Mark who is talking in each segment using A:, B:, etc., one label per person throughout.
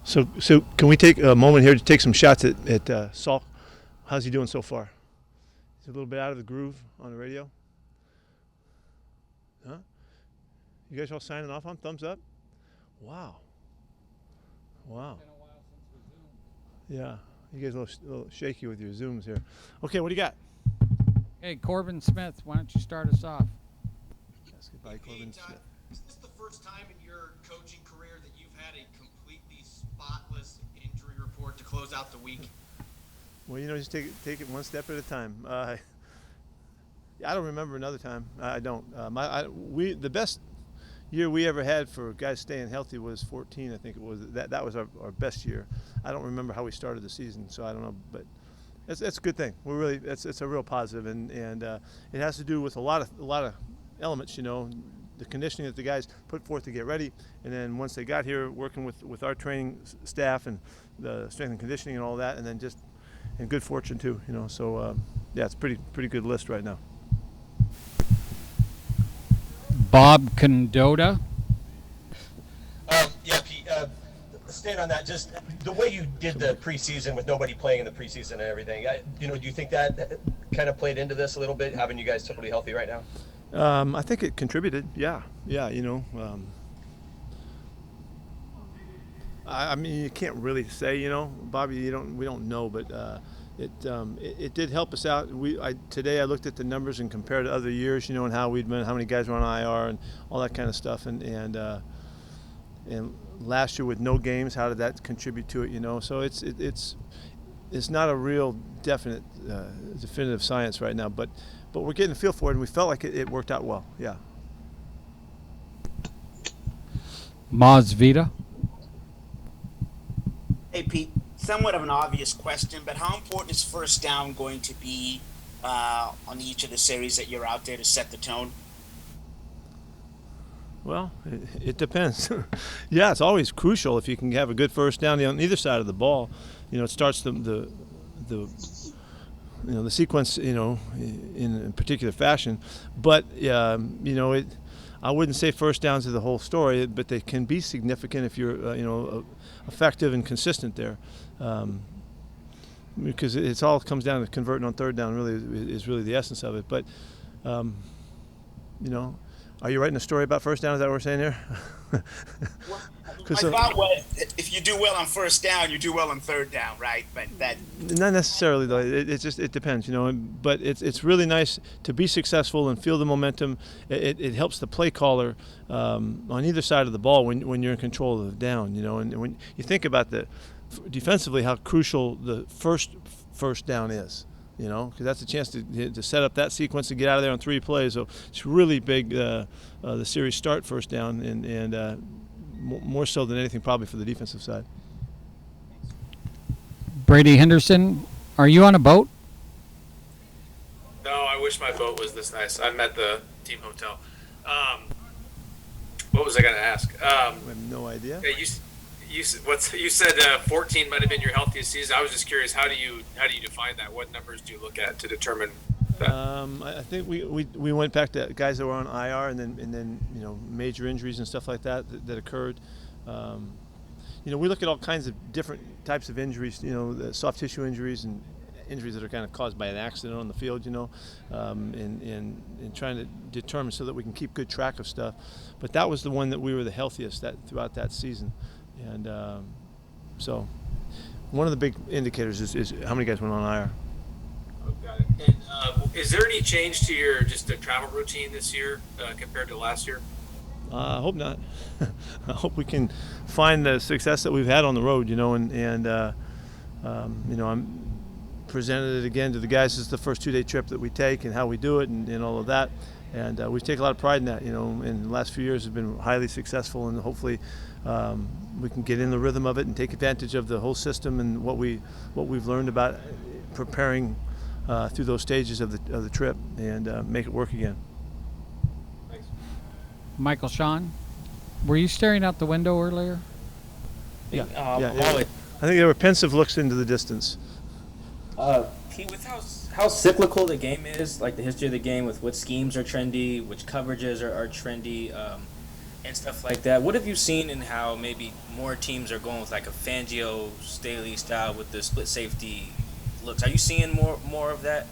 A: So can we take a moment here to take some shots at Saul? How's he doing so far? He's a little bit out of the groove on the radio. Huh? You guys all signing off on thumbs up? Wow. Wow. Yeah. You guys are a little shaky with your Zooms here. Okay, what do you got?
B: Hey, Corbin Smith, why don't you start us off?
A: Yes, goodbye, Corbin Smith.
C: Is this the first time in your coaching career that you've had a completely spotless injury report to close out the week?
A: Well, just take it one step at a time. I don't remember another time. I don't. The best year we ever had for guys staying healthy was 14. I think it was. That was our best year. I don't remember how we started the season, so I don't know. But that's a good thing. It's a real positive, and it has to do with a lot of elements. The conditioning that the guys put forth to get ready, and then once they got here, working with our training staff and the strength and conditioning and all that, and then just and good fortune too. So yeah, it's a pretty good list right now.
B: Bob Condotta.
D: Yeah, Pete, staying on that, just the way you did the preseason with nobody playing in the preseason and everything, do you think that kind of played into this a little bit, having you guys totally healthy right now?
A: I think it contributed. Yeah. I mean, you can't really say, Bobby. We don't know, but it did help us out. Today I looked at the numbers and compared to other years, and how many guys were on IR and all that kind of stuff, and last year with no games, how did that contribute to it? So it's not a real definitive science right now, but we're getting a feel for it, and we felt like it worked out well. Yeah.
B: Maz Vita.
E: Hey, Pete, somewhat of an obvious question, but how important is first down going to be on each of the series that you're out there to set the tone?
A: Well, it depends. Yeah, it's always crucial if you can have a good first down on either side of the ball. It starts the sequence, in a particular fashion. But I wouldn't say first downs are the whole story, but they can be significant if you're, effective and consistent there. Because it all comes down to converting on third down. Really is really the essence of it. But are you writing a story about first down? Is that what we're saying here?
E: Well, my thought was, if you do well on first down, you do well on third down, right? But that
A: not necessarily though. It depends, But it's really nice to be successful and feel the momentum. It helps the play caller on either side of the ball when you're in control of the down, And when you think about defensively, how crucial the first down is. Because that's a chance to set up that sequence and get out of there on 3 plays. So it's really big, the series start first down, and more so than anything probably for the defensive side.
B: Brady Henderson, are you on a boat?
F: No, I wish my boat was this nice. I'm at the team hotel. What was I going to ask?
A: I have no idea.
F: Yeah, you said 14 might have been your healthiest season. I was just curious, how do you define that? What numbers do you look at to determine that?
A: I think we went back to guys that were on IR and then major injuries and stuff like that occurred. We look at all kinds of different types of injuries. The soft tissue injuries and injuries that are kind of caused by an accident on the field. And trying to determine so that we can keep good track of stuff. But that was the one that we were the healthiest throughout that season. And so one of the big indicators is how many guys went on IR.
F: Oh, got it. And is there any change to your the travel routine this year compared to last year?
A: I hope not. I hope we can find the success that we've had on the road, I'm presented it again to the guys as the first 2-day trip that we take and how we do it and all of that. And we take a lot of pride in that, in the last few years has been highly successful, and hopefully we can get in the rhythm of it and take advantage of the whole system and what we've learned about preparing through those stages of the trip and make it work again.
F: Thanks.
B: Michael Sean, were you staring out the window earlier?
A: Yeah. I think there were pensive looks into the distance.
G: Pete, with how cyclical the game is, like the history of the game, with what schemes are trendy, which coverages are trendy, and stuff like that. What have you seen in how maybe more teams are going with like a Fangio Staley style with the split safety looks? Are you seeing more of that?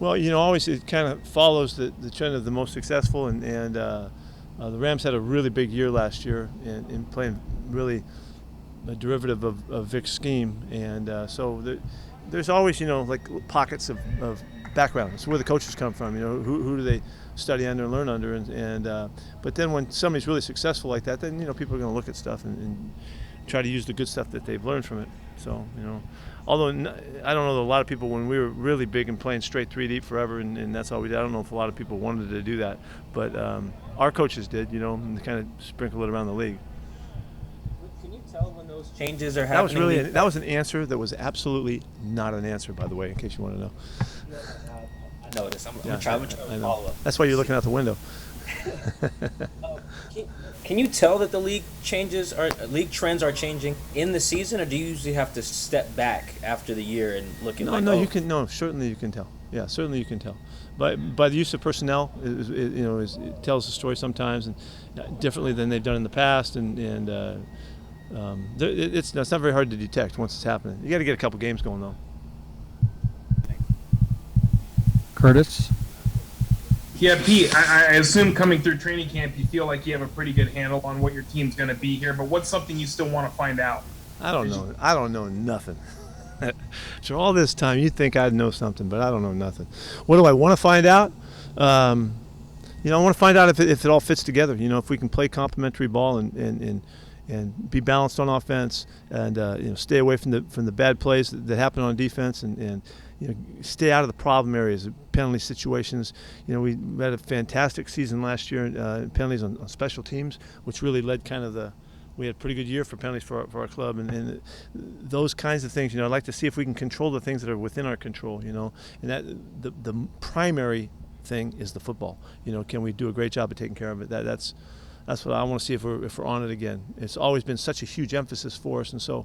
A: Well, always it kind of follows the trend of the most successful, and the Rams had a really big year last year in playing really a derivative of Vic's scheme, and there's always like pockets of background. It's where the coaches come from. Who do they study under and learn under, but then when somebody's really successful like that, then people are going to look at stuff and try to use the good stuff that they've learned from it. So although I don't know that a lot of people, when we were really big and playing straight 3 deep forever, and that's all we did, I don't know if a lot of people wanted to do that, but our coaches did, and kind of sprinkle it around the league.
G: Can you tell when those changes are happening?
A: That was an answer that was absolutely not an answer, by the way, in case you want to know.
G: I noticed. I'm trying to follow up.
A: That's why you're looking out the window.
G: Can you tell that the league trends are changing in the season, or do you usually have to step back after the year and look at?
A: Certainly you can tell. Yeah, certainly you can tell. But by the use of personnel, it tells the story sometimes, and differently than they've done in the past, and it's not very hard to detect once it's happening. You got to get a couple games going though.
B: Curtis?
H: Yeah, Pete, I assume coming through training camp, you feel like you have a pretty good handle on what your team's going to be here, but what's something you still want to find out?
A: I don't know. I don't know nothing. For all this time, you'd think I'd know something, but I don't know nothing. What do I want to find out? I want to find out if it all fits together. If we can play complementary ball and be balanced on offense, and stay away from the bad plays that happen on defense, and stay out of the problem areas, penalty situations. We had a fantastic season last year, penalties on special teams, which really led we had a pretty good year for penalties for our club, and those kinds of things. I'd like to see if we can control the things that are within our control. And that the primary thing is the football. Can we do a great job of taking care of it? That's what I want to see if we're on it again. It's always been such a huge emphasis for us, and so.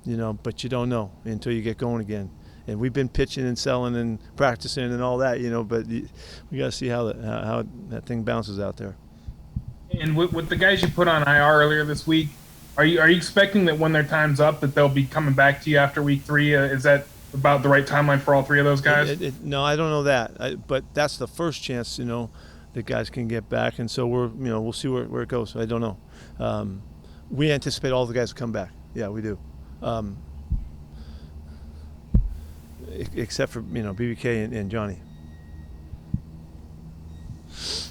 A: But you don't know until you get going again. And we've been pitching and selling and practicing and all that, but we got to see how that thing bounces out there.
H: And with the guys you put on IR earlier this week, are you expecting that when their time's up that they'll be coming back to you after week 3? Is that about the right timeline for all 3 of those guys?
A: No, I don't know that. But that's the first chance, that guys can get back. And so we'll see where it goes. I don't know. We anticipate all the guys will come back. Yeah, we do. Except for BBK and Johnny.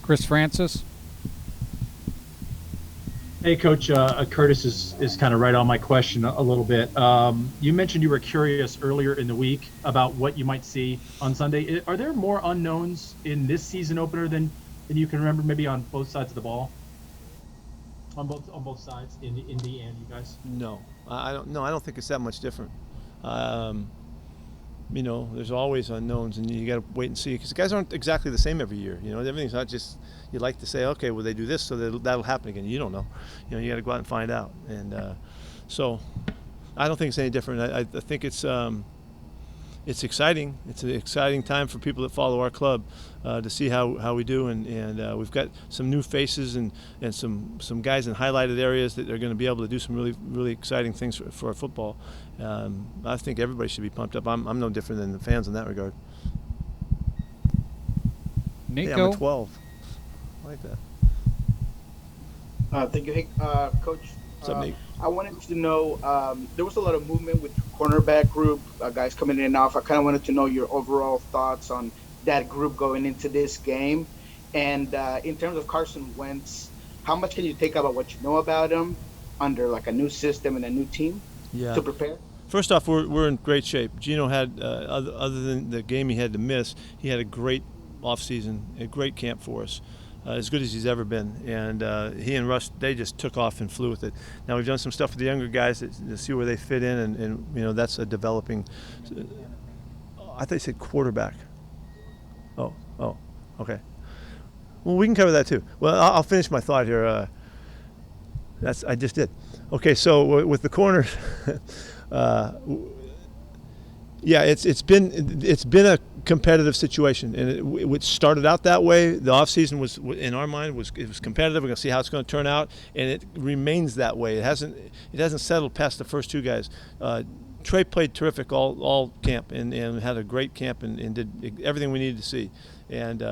B: Chris Francis?
I: Hey, Coach. Curtis is kind of right on my question a little bit. You mentioned you were curious earlier in the week about what you might see on Sunday. Are there more unknowns in this season opener than you can remember, maybe on both sides of the ball? On both sides, in the and you guys?
A: No, I don't think it's that much different. There's always unknowns, and you got to wait and see, because the guys aren't exactly the same every year. Everything's not just, you like to say, okay, well, they do this, so that'll happen again. You don't know. You got to go out and find out. And so I don't think it's any different. I think it's exciting. It's an exciting time for people that follow our club to see how we do, and we've got some new faces and some guys in highlighted areas that are going to be able to do some really, really exciting things for our football. I think everybody should be pumped up. I'm no different than the fans in that regard.
B: Nico?
A: Yeah, I'm a 12. I like that.
J: Thank you. Hey, Coach.
A: What's up, Nate?
J: I wanted to know, there was a lot of movement with your cornerback group, guys coming in and off. I kind of wanted to know your overall thoughts on that group going into this game. And in terms of Carson Wentz, how much can you take about what you know about him under like a new system and a new team to prepare?
A: First off, we're in great shape. Gino had, other than the game he had to miss, he had a great offseason, a great camp for us. As good as he's ever been, and he and Russ, they just took off and flew with it. Now we've done some stuff with the younger guys to see where they fit in, and that's a developing. I thought you said quarterback. Oh, okay. Well, we can cover that too. Well, I'll finish my thought here. I just did. Okay, so with the corners, Yeah, it's been a competitive situation, and it started out that way. The offseason was, in our mind, was competitive. We're going to see how it's going to turn out, and it remains that way. It hasn't settled past the first two guys. Trey played terrific all camp and had a great camp and did everything we needed to see, and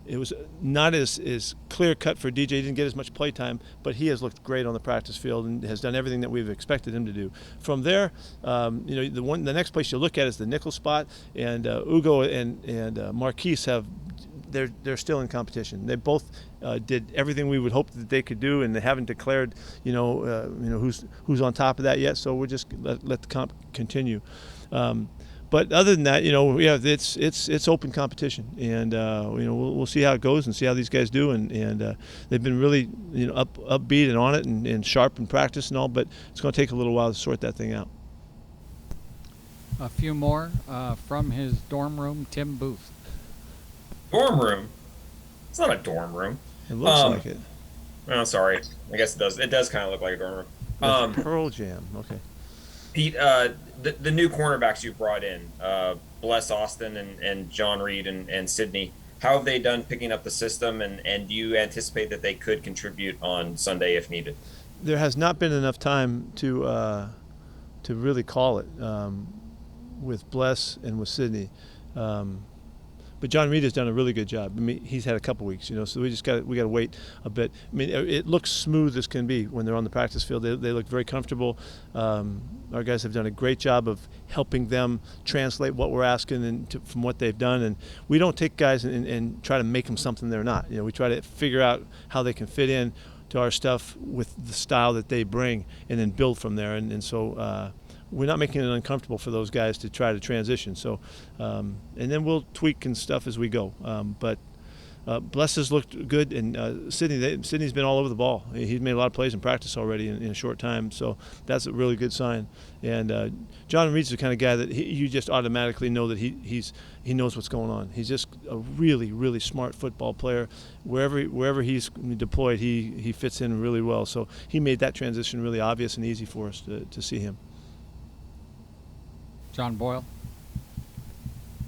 A: it was not as clear cut for DJ. He didn't get as much play time, but he has looked great on the practice field and has done everything that we've expected him to do. From there, the next place you look at is the nickel spot, and Ugo and Marquise they're still in competition. They both did everything we would hope that they could do, and they haven't declared who's on top of that yet. So we'll just let the comp continue. But other than that, it's open competition, and we'll see how it goes and see how these guys do, and they've been really upbeat and on it and sharp in practice and all, but it's going to take a little while to sort that thing out.
B: A few more from his dorm room, Tim Booth.
K: Dorm room? It's not a dorm room.
A: It looks like it.
K: Oh, sorry. I guess it does. It does kind of look like a dorm room.
A: Pearl Jam. Okay.
K: Pete, the new cornerbacks you've brought in, Bless Austin and John Reed and Sidney, how have they done picking up the system, and do you anticipate that they could contribute on Sunday if needed?
A: There has not been enough time to really call it with Bless and with Sidney. But John Reed has done a really good job. I mean, he's had a couple weeks, so we got to wait a bit. I mean, it looks smooth as can be when they're on the practice field. They look very comfortable. Our guys have done a great job of helping them translate what we're asking from what they've done. And we don't take guys and try to make them something they're not. We try to figure out how they can fit in to our stuff with the style that they bring, and then build from there. And so. We're not making it uncomfortable for those guys to try to transition. So, and then we'll tweak and stuff as we go. But Bless has looked good, and Sidney's been all over the ball. He's made a lot of plays in practice already in a short time, so that's a really good sign. And John Reed's the kind of guy that you just automatically know that he knows what's going on. He's just a really, really smart football player. Wherever he's deployed, he fits in really well. So he made that transition really obvious and easy for us to see him.
B: John Boyle.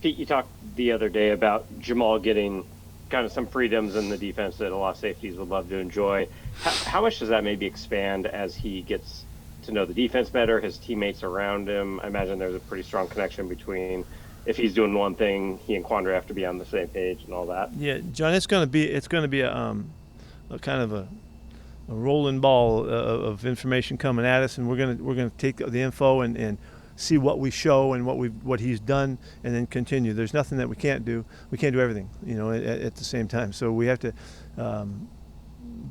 L: Pete, you talked the other day about Jamal getting kind of some freedoms in the defense that a lot of safeties would love to enjoy. How much does that maybe expand as he gets to know the defense better, his teammates around him? I imagine there's a pretty strong connection between, if he's doing one thing, he and Quandre have to be on the same page and all that.
A: Yeah, John, it's going to be a kind of a rolling ball of information coming at us, and we're going to take the info and see what we show and what he's done, and then continue. There's nothing that we can't do. We can't do everything, at the same time. So we have to,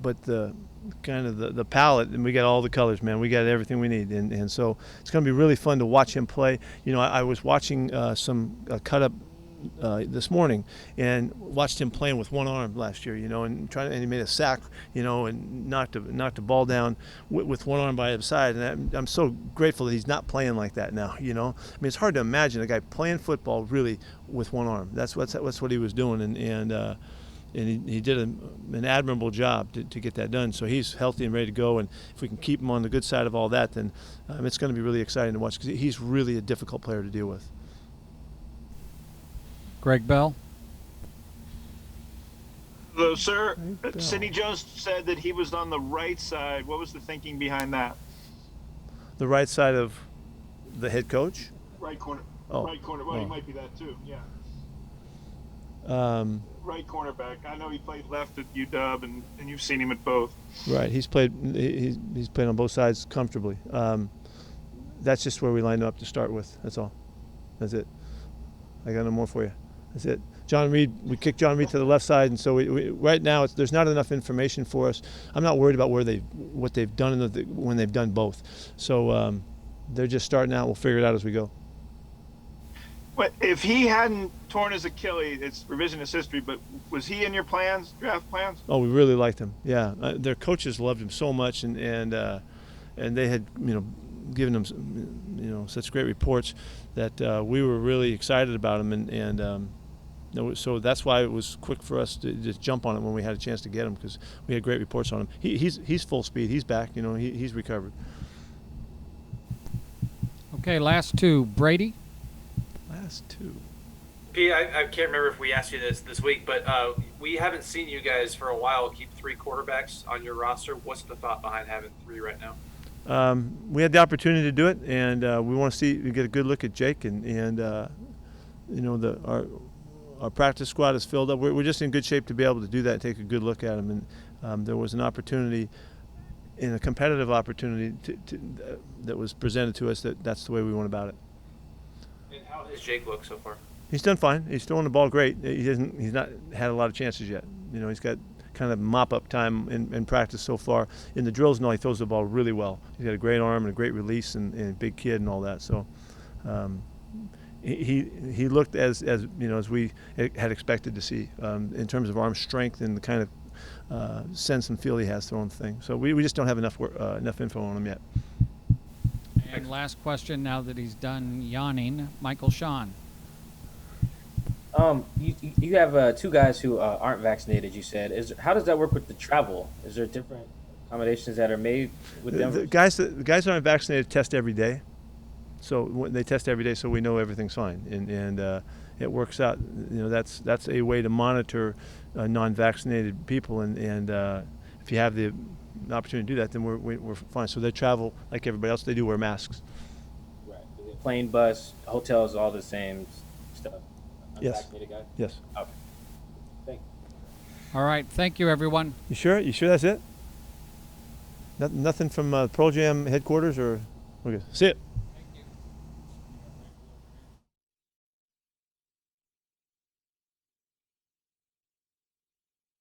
A: but the kind of the palette, and we got all the colors, man. We got everything we need, and so it's going to be really fun to watch him play. I was watching some cut up this morning and watched him playing with one arm last year, and he made a sack, and knocked the ball down with one arm by his side. And I'm so grateful that he's not playing like that now. I mean, it's hard to imagine a guy playing football really with one arm. That's what he was doing, and he did an admirable job to get that done. So he's healthy and ready to go, and if we can keep him on the good side of all that, then it's going to be really exciting to watch, because he's really a difficult player to deal with.
B: Greg Bell.
M: Hello, sir. Sidney Jones said that he was on the right side. What was the thinking behind that?
A: The right side of the head coach?
M: Right corner.
A: Oh.
M: Right corner. Well, he might be that too. Yeah. Right cornerback. I know he played left at UW, and you've seen him at both.
A: Right. He's played on both sides comfortably. That's just where we lined him up to start with. That's all. That's it. I got no more for you. That's it. John Reed, we kicked John Reed to the left side, and so we right now there's not enough information for us. I'm not worried about what they've done when they've done both. So they're just starting out. We'll figure it out as we go.
M: But if he hadn't torn his Achilles, it's revisionist history, but was he in your draft plans?
A: Oh, we really liked him. Yeah, their coaches loved him so much, and they had given him such great reports that we were really excited about him, and so that's why it was quick for us to just jump on it when we had a chance to get him, because we had great reports on him. He's full speed. He's back. He's recovered.
B: Okay, last two. Brady.
A: last two.
F: Pete, I can't remember if we asked you this week, but we haven't seen you guys for a while keep 3 quarterbacks on your roster. What's the thought behind having 3 right now?
A: We had the opportunity to do it, and we want to get a good look at Jake, and you know, our practice squad is filled up. We're just in good shape to be able to do that and take a good look at him. And there was an opportunity, in a competitive opportunity that was presented to us. That's the way we went about it.
F: And how does Jake look so far?
A: He's done fine. He's throwing the ball great. He's not had a lot of chances yet. You know, he's got kind of mop-up time in practice so far. In the drills, no, he throws the ball really well. He's got a great arm and a great release and a big kid and all that. So he looked as you know, as we had expected to see in terms of arm strength and the kind of sense and feel he has throwing the thing. So we just don't have enough info on him yet.
B: And last question, now that he's done yawning, Michael Sean.
G: You have 2 guys who aren't vaccinated. You said, how does that work with the travel? Is there different accommodations that are made with them?
A: The guys that aren't vaccinated test every day, so they test every day, so we know everything's fine, and it works out. You know, that's a way to monitor non-vaccinated people, and if you have the opportunity to do that, then we're fine. So they travel like everybody else. They do wear masks.
G: Right. Plane, bus, hotels, all the same stuff.
A: Yes.
G: Guys?
A: Yes.
G: Okay. Thank you.
B: All right. Thank you, everyone.
A: You sure? You sure that's it? Nothing from Pearl Jam headquarters, or we're good. See it.